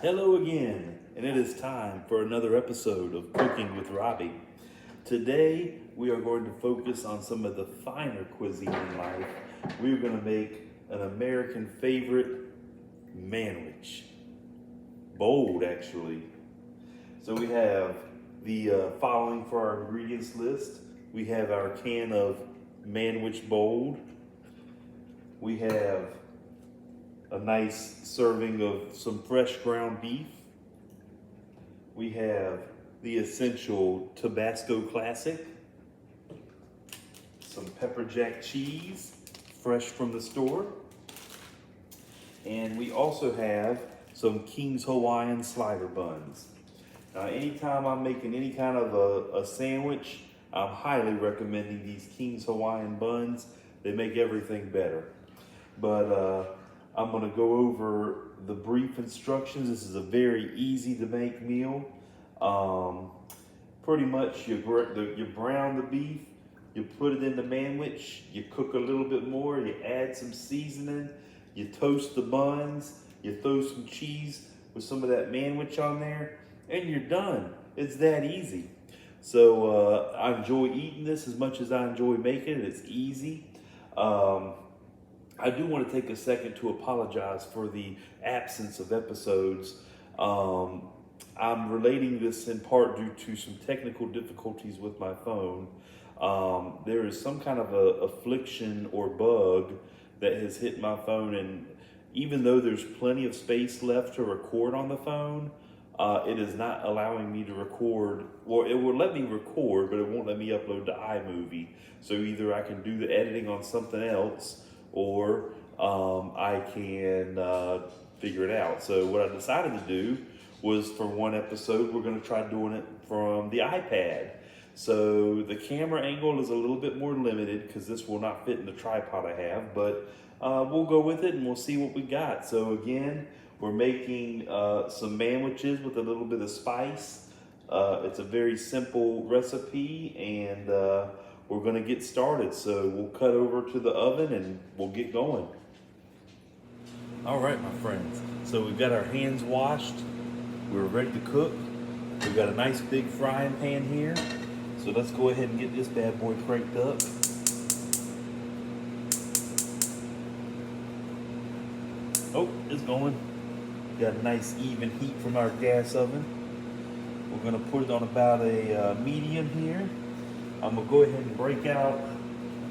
Hello again, and it is time for another episode of Cooking with Robbie. Today, we are going to focus on some of the finer cuisine in life. We're going to make an American favorite, manwich. Bold, actually. So we have the following for our ingredients list. We have our can of manwich bold. We have a nice serving of some fresh ground beef. We have the essential Tabasco Classic, some pepper jack cheese, fresh from the store. And we also have some King's Hawaiian slider buns. Now, anytime I'm making any kind of a sandwich, I'm highly recommending these King's Hawaiian buns. They make everything better. But I'm gonna go over the brief instructions. This is a very easy to make meal. Pretty much you brown the beef, you put it in the manwich, you cook a little bit more, you add some seasoning, you toast the buns, you throw some cheese with some of that manwich on there, and you're done. It's that easy. So I enjoy eating this as much as I enjoy making it. It's easy. I do want to take a second to apologize for the absence of episodes. I'm relating this in part due to some technical difficulties with my phone. There is some kind of a affliction or bug that has hit my phone, and even though there's plenty of space left to record on the phone, it is not allowing me to record. Well, it will let me record, but it won't let me upload to iMovie. So either I can do the editing on something else, or I can figure it out. So what I decided to do was, for one episode, we're going to try doing it from the iPad. So the camera angle is a little bit more limited because this will not fit in the tripod I have, but we'll go with it and we'll see what we got. So again, we're making some manwiches with a little bit of spice. It's a very simple recipe, and we're gonna get started. So we'll cut over to the oven and we'll get going. All right, my friends. So we've got our hands washed. We're ready to cook. We've got a nice big frying pan here. So let's go ahead and get this bad boy cranked up. Oh, it's going. Got a nice even heat from our gas oven. We're gonna put it on about a medium here. I'm gonna go ahead and break out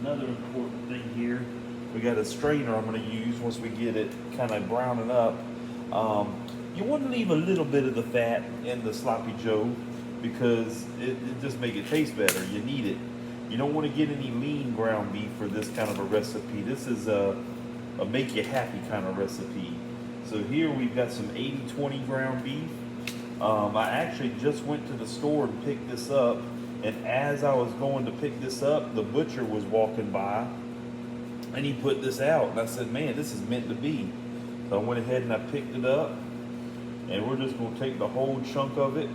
another important thing here. We got a strainer I'm gonna use once we get it kind of browning up. You want to leave a little bit of the fat in the sloppy joe because it just makes it taste better. You need it. You don't want to get any lean ground beef for this kind of a recipe. This is a make you happy kind of recipe. So here we've got some 80-20 ground beef. I actually just went to the store and picked this up. And as I was going to pick this up, the butcher was walking by and he put this out. And I said, man, this is meant to be. So I went ahead and I picked it up. And we're just going to take the whole chunk of it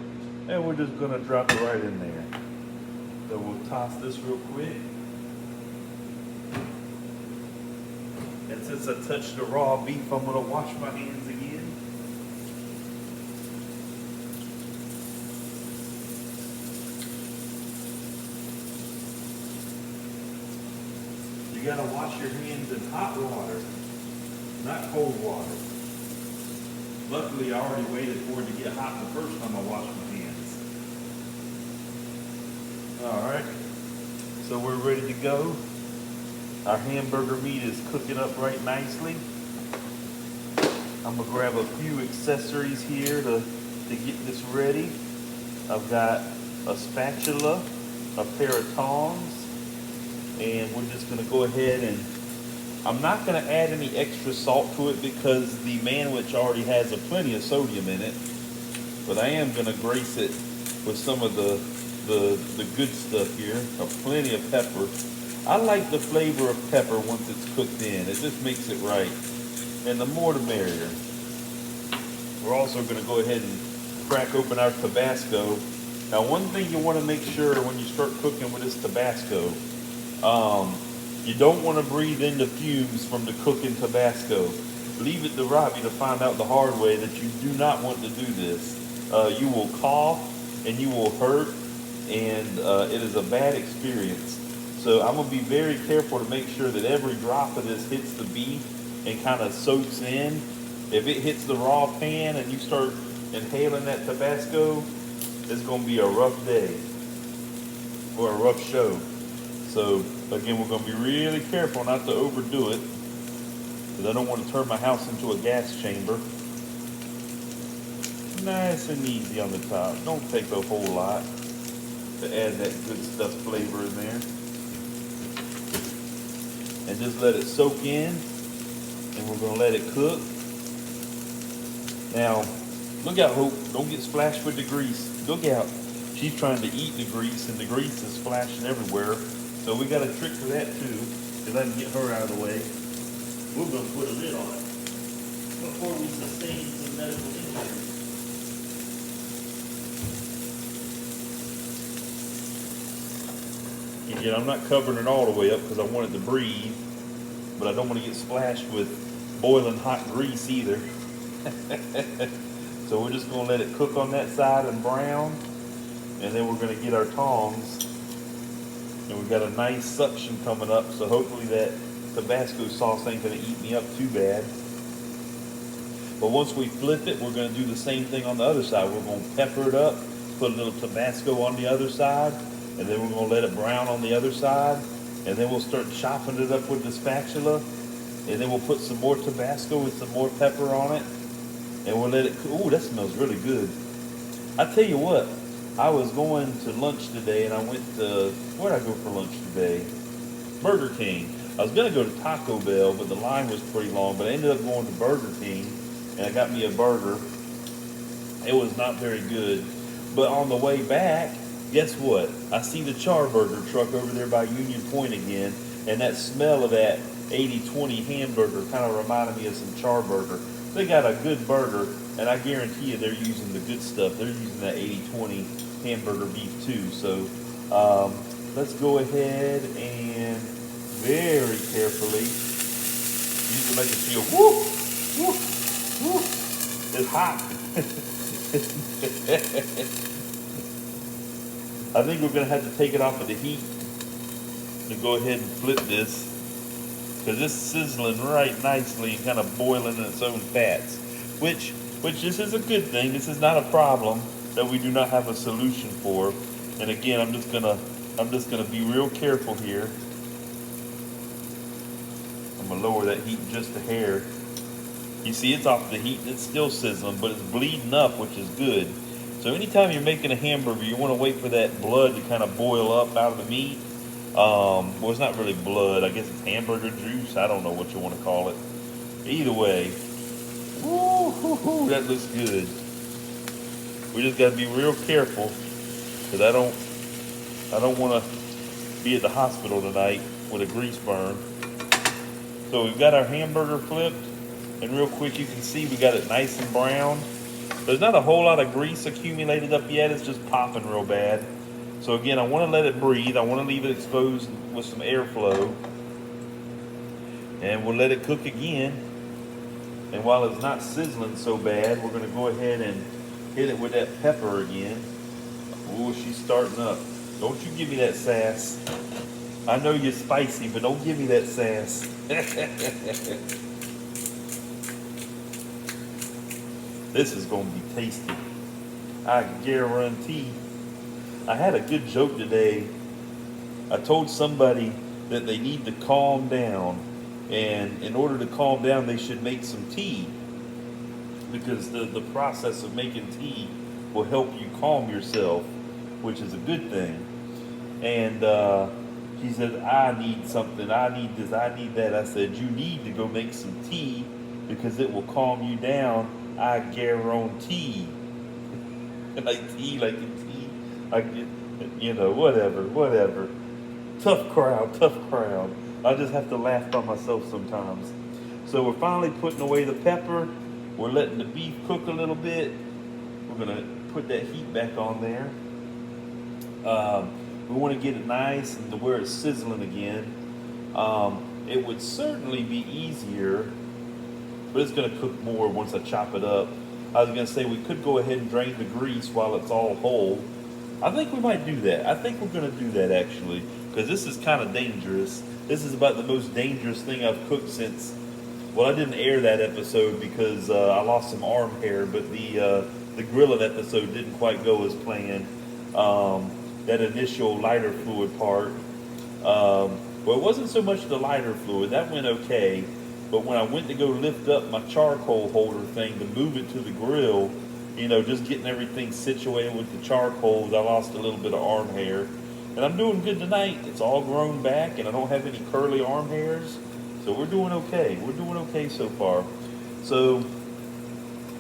and we're just going to drop it right in there. So we'll toss this real quick. And since I touched the raw beef, I'm going to wash my hands again. You got to wash your hands in hot water, not cold water. Luckily, I already waited for it to get hot the first time I washed my hands. All right, so we're ready to go. Our hamburger meat is cooking up right nicely. I'm gonna grab a few accessories here to get this ready. I've got a spatula, a pair of tongs, and we're just gonna go ahead and I'm not going to add any extra salt to it because the manwich already has plenty of sodium in it. But I am going to grace it with some of the good stuff here. Plenty of pepper. I like the flavor of pepper once it's cooked in. It just makes it right. And the more the merrier. We're also going to go ahead and crack open our Tabasco. Now, one thing you want to make sure when you start cooking with this Tabasco, you don't want to breathe in the fumes from the cooking Tabasco. leave it to Robbie to find out the hard way that you do not want to do this. You will cough and you will hurt, and it is a bad experience. So I'm gonna be very careful to make sure that every drop of this hits the beef and kind of soaks in. If it hits the raw pan and you start inhaling that Tabasco, it's gonna be a rough day or a rough show. So again, we're gonna be really careful not to overdo it, because I don't want to turn my house into a gas chamber. Nice and easy on the top. Don't take a whole lot to add that good stuff flavor in there. And just let it soak in, and we're gonna let it cook. Now, look out, Hope, don't get splashed with the grease. Look out, she's trying to eat the grease, and the grease is splashing everywhere. So we got a trick for that too, because I can get her out of the way. We're gonna put a lid on it before we sustain some medical injury. Again, I'm not covering it all the way up because I want it to breathe, but I don't want to get splashed with boiling hot grease either. So we're just going to let it cook on that side and brown, and then we're going to get our tongs, and we've got a nice suction coming up, so hopefully that Tabasco sauce ain't going to eat me up too bad. But once we flip it, we're going to do the same thing on the other side. We're going to pepper it up, put a little Tabasco on the other side, and then we're going to let it brown on the other side, and then we'll start chopping it up with the spatula, and then we'll put some more Tabasco with some more pepper on it, and we'll let it cook. Ooh, that smells really good. I tell you what, I was going to lunch today, and I went to, where did I go for lunch today? Burger King. I was going to go to Taco Bell, but the line was pretty long, but I ended up going to Burger King, and I got me a burger. It was not very good, but on the way back, guess what? I see the Charburger truck over there by Union Point again, and that smell of that 80-20 hamburger kind of reminded me of some Charburger. They got a good burger, and I guarantee you they're using the good stuff. They're using that 80-20 hamburger beef too. So let's go ahead and very carefully use to make it feel woo, woo, woo. It's hot. I think we're going to have to take it off of the heat and go ahead and flip this, because it's sizzling right nicely and kind of boiling in its own fats, which this is a good thing. This is not a problem that we do not have a solution for. And again, I'm just gonna be real careful here. I'm gonna lower that heat just a hair. You see, it's off the heat and it's still sizzling, but it's bleeding up, which is good. So anytime you're making a hamburger, you want to wait for that blood to kind of boil up out of the meat. Well, it's not really blood. I guess it's hamburger juice. I don't know what you want to call it. Either way, woo, that looks good. We just got to be real careful, because I don't want to be at the hospital tonight with a grease burn. So we've got our hamburger flipped, and real quick you can see we got it nice and brown. There's not a whole lot of grease accumulated up yet. It's just popping real bad. So again, I want to let it breathe. I want to leave it exposed with some airflow. And we'll let it cook again. And while it's not sizzling so bad, we're going to go ahead and hit it with that pepper again. Ooh, she's starting up. Don't you give me that sass. I know you're spicy, but don't give me that sass. This is going to be tasty. I guarantee. I had a good joke today. I told somebody that they need to calm down, and in order to calm down, they should make some tea, because the process of making tea will help you calm yourself, which is a good thing. And she said, I need something, I need this, I need that. I said, you need to go make some tea, because it will calm you down. I guarantee. Like tea, like in tea. I get, you know, whatever. Tough crowd. I just have to laugh by myself sometimes. So we're finally putting away the pepper. We're letting the beef cook a little bit. We're gonna put that heat back on there. We want to get it nice and to where it's sizzling again. It would certainly be easier but it's gonna cook more once I chop it up. I was gonna say we could go ahead and drain the grease while it's all whole. I think we might do that. I think we're gonna do that actually, because this is kind of dangerous. This is about the most dangerous thing I've cooked since. Well, I didn't air that episode because I lost some arm hair, but the grilling episode didn't quite go as planned. That initial lighter fluid part. Well, it wasn't so much the lighter fluid, that went okay. But when I went to go lift up my charcoal holder thing to move it to the grill, you know, just getting everything situated with the charcoals, I lost a little bit of arm hair. And I'm doing good tonight. It's all grown back and I don't have any curly arm hairs. So we're doing okay. We're doing okay so far. So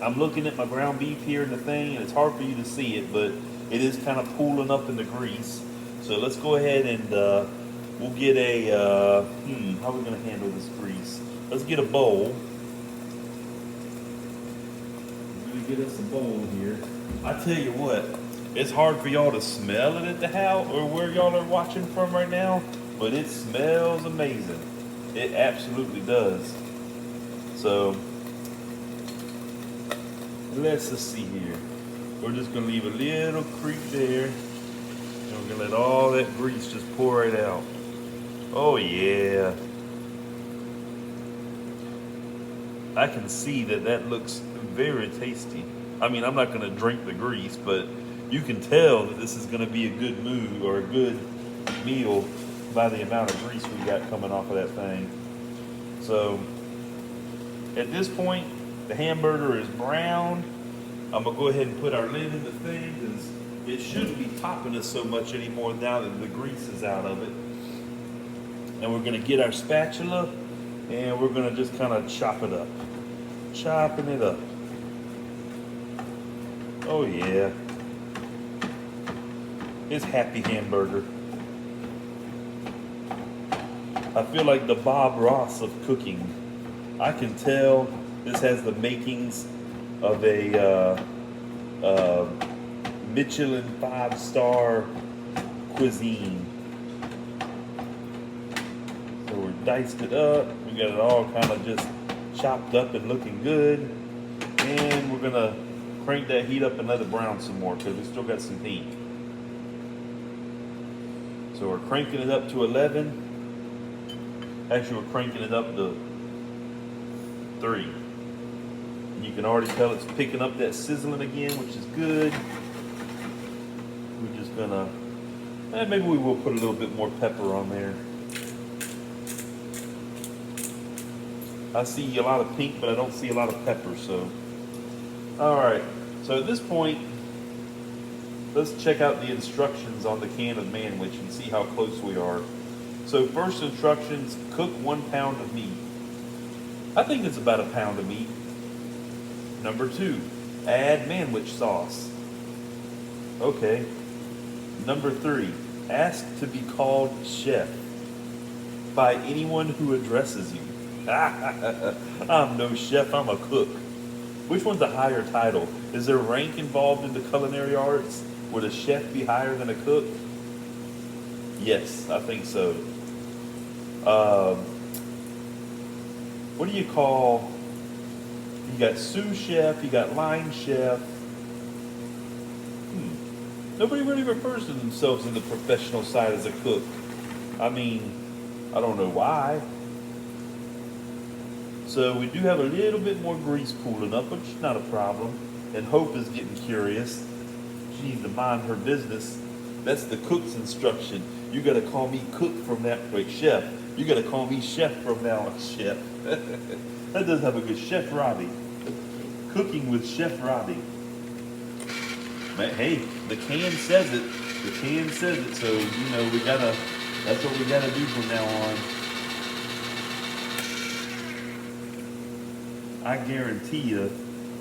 I'm looking at my ground beef here in the thing, and it's hard for you to see it, but it is kind of pooling up in the grease. So let's go ahead and we'll get a, how are we going to handle this grease? Let's get a bowl. Let me get us a bowl here. I tell you what, it's hard for y'all to smell it at the house or where y'all are watching from right now, but it smells amazing. It absolutely does. So let's just see here. We're just gonna leave a little creep there, and we're gonna let all that grease just pour it out. Oh yeah. I can see that that looks very tasty. I mean, I'm not gonna drink the grease, but you can tell that this is gonna be a good move or a good meal by the amount of grease we got coming off of that thing. So at this point, the hamburger is brown. I'm gonna go ahead and put our lid in the thing because it shouldn't be popping us so much anymore now that the grease is out of it. And we're gonna get our spatula and we're gonna just kind of chop it up. Chopping it up. Oh yeah. It's happy hamburger. I feel like the Bob Ross of cooking. I can tell this has the makings of a Michelin 5-star cuisine. So we're diced it up. We got it all kind of just chopped up and looking good. And we're gonna crank that heat up and let it brown some more because we still got some heat. So we're cranking it up to 11. Actually, we're cranking it up to 3. And you can already tell it's picking up that sizzling again, which is good. We're just gonna, maybe we will put a little bit more pepper on there. I see a lot of pink, but I don't see a lot of pepper, so. All right, so at this point, let's check out the instructions on the can of Manwich and see how close we are. So first instructions, cook 1 pound of meat. I think it's about a pound of meat. Number 2, add Manwich sauce. Okay. Number 3, ask to be called chef by anyone who addresses you. I'm no chef, I'm a cook. Which one's a higher title? Is there rank involved in the culinary arts? Would a chef be higher than a cook? Yes, I think so. What do you call, you got sous chef, you got line chef. Nobody really refers to themselves in the professional side as a cook. I mean, I don't know why. So we do have a little bit more grease pooling up, which is not a problem. And Hope is getting curious. She needs to mind her business. That's the cook's instruction. You gotta call me cook from now, wait, chef. You gotta call me chef from now on, chef. That does have a good Chef Robbie. Cooking with Chef Robbie. Man, hey, the can says it. The can says it, so, you know, that's what we gotta do from now on. I guarantee you,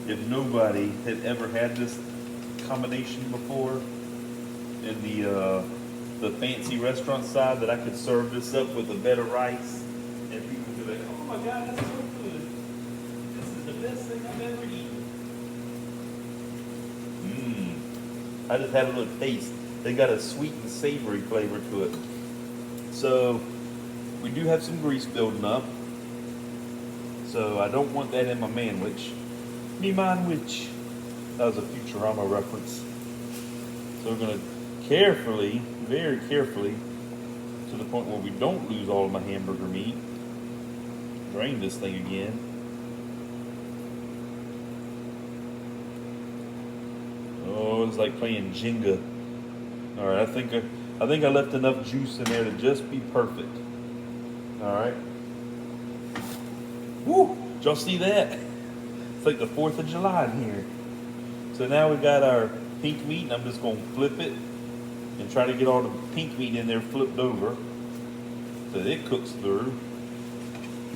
if nobody had ever had this combination before in the fancy restaurant side, that I could serve this up with a bed of rice and people would be like, oh my God, that's so good. This is the best thing I've ever eaten. I just had a little taste. They got a sweet and savory flavor to it. So we do have some grease building up. So I don't want that in my manwich. Me manwich. That was a Futurama reference. So we're gonna carefully, very carefully, to the point where we don't lose all of my hamburger meat, drain this thing again. Oh, it's like playing Jenga. All right, I think I left enough juice in there to just be perfect. All right. Woo! Did y'all see that? It's like the 4th of July in here. So now we got our pink meat, and I'm just gonna flip it and try to get all the pink meat in there flipped over so that it cooks through.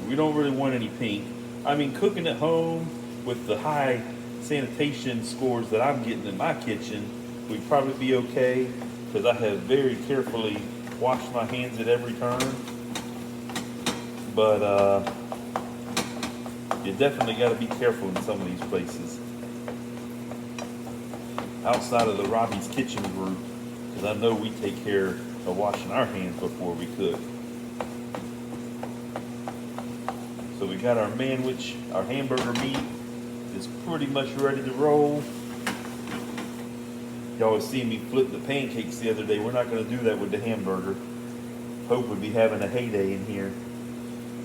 We don't really want any pink. I mean, cooking at home with the high sanitation scores that I'm getting in my kitchen would probably be okay, because I have very carefully washed my hands at every turn. But you definitely got to be careful in some of these places. Outside of the Robbie's Kitchen group, because I know we take care of washing our hands before we cook. So we got our manwich, our hamburger meat is pretty much ready to roll. Y'all was seeing me flip the pancakes the other day. We're not going to do that with the hamburger. Hope would be having a heyday in here.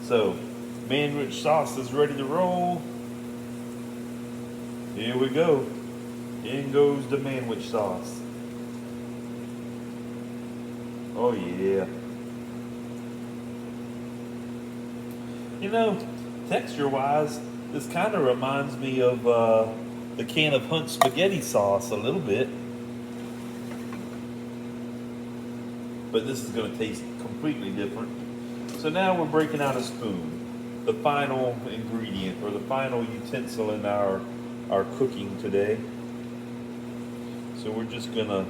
So, manwich sauce is ready to roll. Here we go. In goes the manwich sauce. Oh yeah. You know, texture-wise, this kind of reminds me of the can of Hunt spaghetti sauce a little bit. But this is going to taste completely different. So now we're breaking out a spoon, the final ingredient or the final utensil in our cooking today. So we're just going to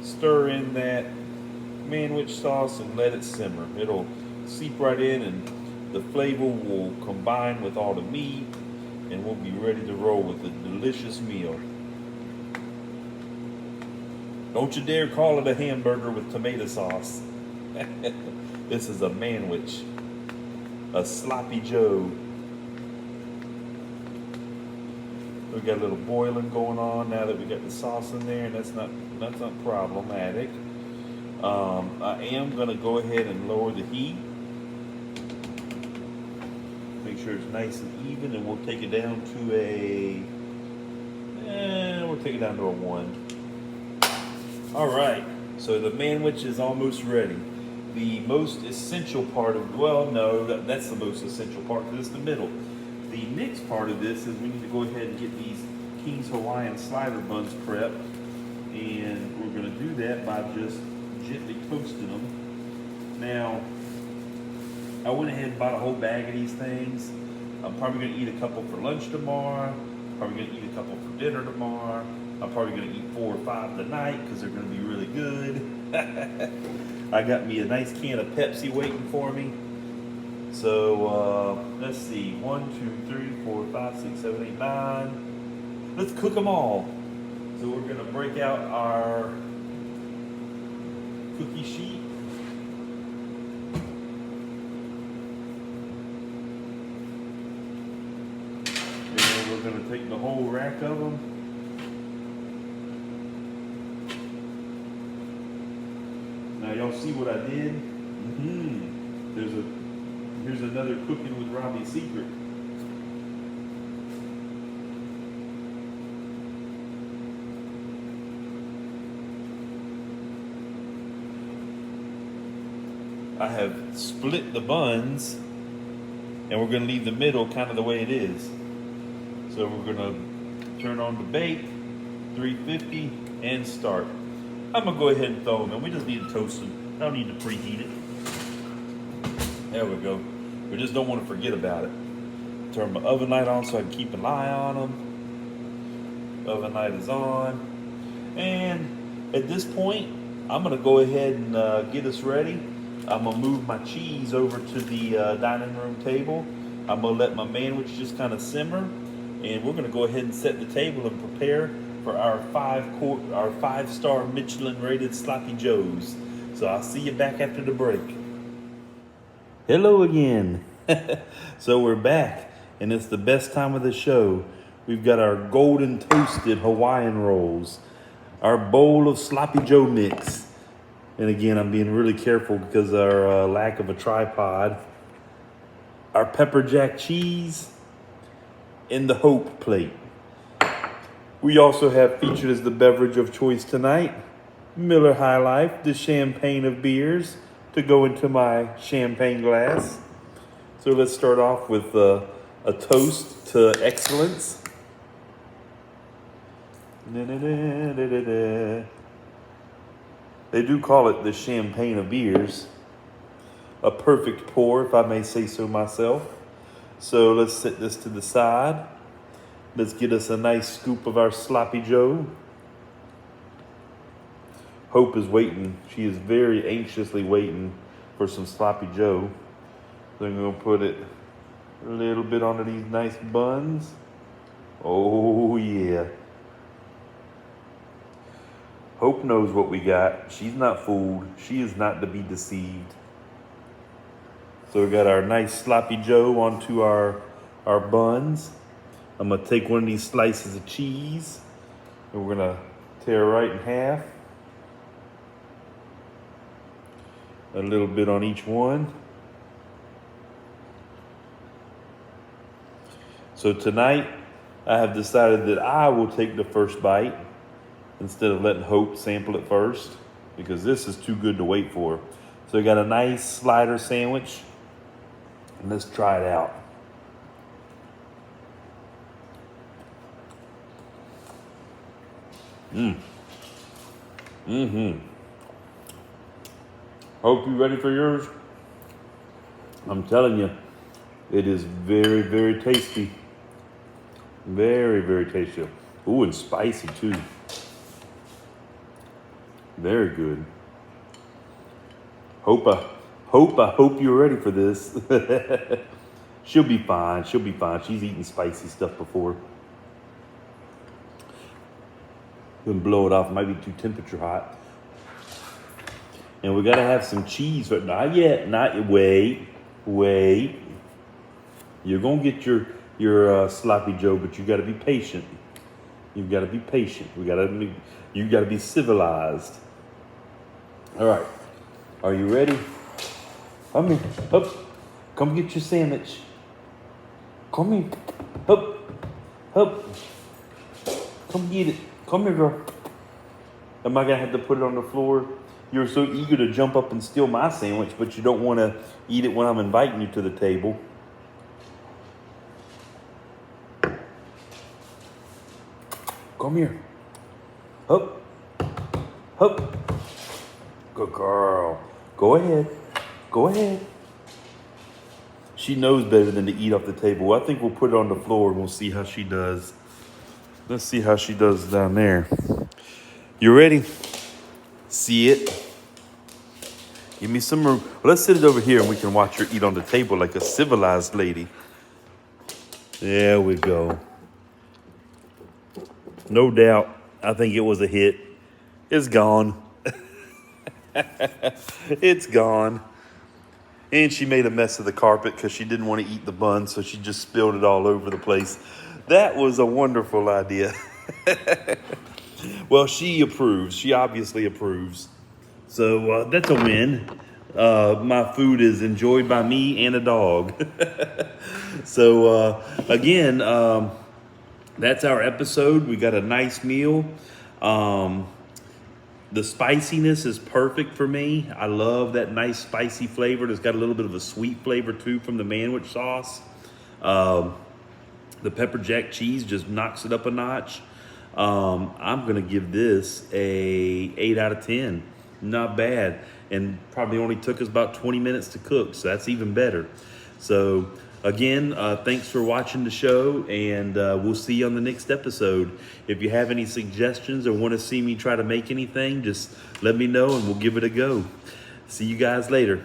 stir in that manwich sauce and let it simmer. It'll seep right in, and the flavor will combine with all the meat, and we'll be ready to roll with a delicious meal. Don't you dare call it a hamburger with tomato sauce. This is a manwich, a sloppy Joe. We got a little boiling going on now that we got the sauce in there, and that's not problematic. I am gonna go ahead and lower the heat. Make sure it's nice and even, and we'll take it down to a 1. All right, so the manwich is almost ready. The most essential part of, well, no, that's the most essential part, because it's the middle. The next part of this is we need to go ahead and get these King's Hawaiian slider buns prepped, and we're gonna do that by just gently toasting them. Now, I went ahead and bought a whole bag of these things. I'm probably gonna eat a couple for lunch tomorrow. Probably gonna eat a couple for dinner tomorrow. I'm probably gonna eat 4 or 5 tonight because they're gonna be really good. I got me a nice can of Pepsi waiting for me. So let's see, 1, 2, 3, 4, 5, 6, 7, 8, 9. Let's cook them all. So we're gonna break out our cookie sheet. And we're gonna take the whole rack of them. Now y'all see what I did? Here's another cooking with Robbie's secret. I have split the buns, and we're gonna leave the middle kind of the way it is. So we're gonna turn on the bake, 350, and start. I'm gonna go ahead and throw them in. We just need to toast them. I don't need to preheat it. There we go. We just don't want to forget about it. Turn my oven light on so I can keep an eye on them. Oven light is on. And at this point, I'm gonna go ahead and get us ready. I'm gonna move my cheese over to the dining room table. I'm gonna let my manwich just kind of simmer. And we're gonna go ahead and set the table and prepare for our 5-star Michelin rated Sloppy Joes. So I'll see you back after the break. Hello again. So we're back, and it's the best time of the show. We've got our golden toasted Hawaiian rolls, our bowl of sloppy Joe mix. And again, I'm being really careful because of our lack of a tripod. Our pepper jack cheese and the Hope plate. We also have featured as the beverage of choice tonight, Miller High Life, the champagne of beers, to go into my champagne glass. So let's start off with a toast to excellence. They do call it the champagne of beers. A perfect pour, if I may say so myself. So let's set this to the side. Let's get us a nice scoop of our sloppy Joe. Hope is waiting. She is very anxiously waiting for some sloppy Joe. So I'm gonna put it a little bit onto these nice buns. Oh yeah. Hope knows what we got. She's not fooled. She is not to be deceived. So we got our nice sloppy Joe onto our buns. I'm gonna take one of these slices of cheese and we're gonna tear it right in half. A little bit on each one. So tonight, I have decided that I will take the first bite instead of letting Hope sample it first, because this is too good to wait for. So I got a nice slider sandwich, and let's try it out. Hope you ready for yours? I'm telling you, it is very, very tasty. Very, very tasty. Ooh, and spicy too. Very good. Hope you're ready for this. She'll be fine. She'll be fine. She's eaten spicy stuff before. Gonna blow it off. It might be too temperature hot. And we gotta have some cheese, but not yet. Wait. You're gonna get your sloppy Joe, but you gotta be patient. You've gotta be patient. You gotta be civilized. All right. Are you ready? Come here. Up. Come get your sandwich. Come here. Up. Come get it. Come here, girl. Am I gonna have to put it on the floor? You're so eager to jump up and steal my sandwich, but you don't want to eat it when I'm inviting you to the table. Come here. Up. Good girl. Go ahead. She knows better than to eat off the table. I think we'll put it on the floor and we'll see how she does. Let's see how she does down there. You ready? See it? Give me some room. Well, let's sit it over here and we can watch her eat on the table like a civilized lady. There we go. No doubt. I think it was a hit. It's gone. It's gone. And she made a mess of the carpet because she didn't want to eat the bun, so she just spilled it all over the place. That was a wonderful idea. Well, she approves. She obviously approves. So that's a win. My food is enjoyed by me and a dog. So again, that's our episode. We got a nice meal. The spiciness is perfect for me. I love that nice spicy flavor. It's got a little bit of a sweet flavor too from the manwich sauce. The pepper jack cheese just knocks it up a notch. I'm gonna give this a 8 out of 10. Not bad, and probably only took us about 20 minutes to cook, so that's even better. So again, thanks for watching the show, and we'll see you on the next episode. If you have any suggestions or want to see me try to make anything, just let me know and we'll give it a go. See you guys later.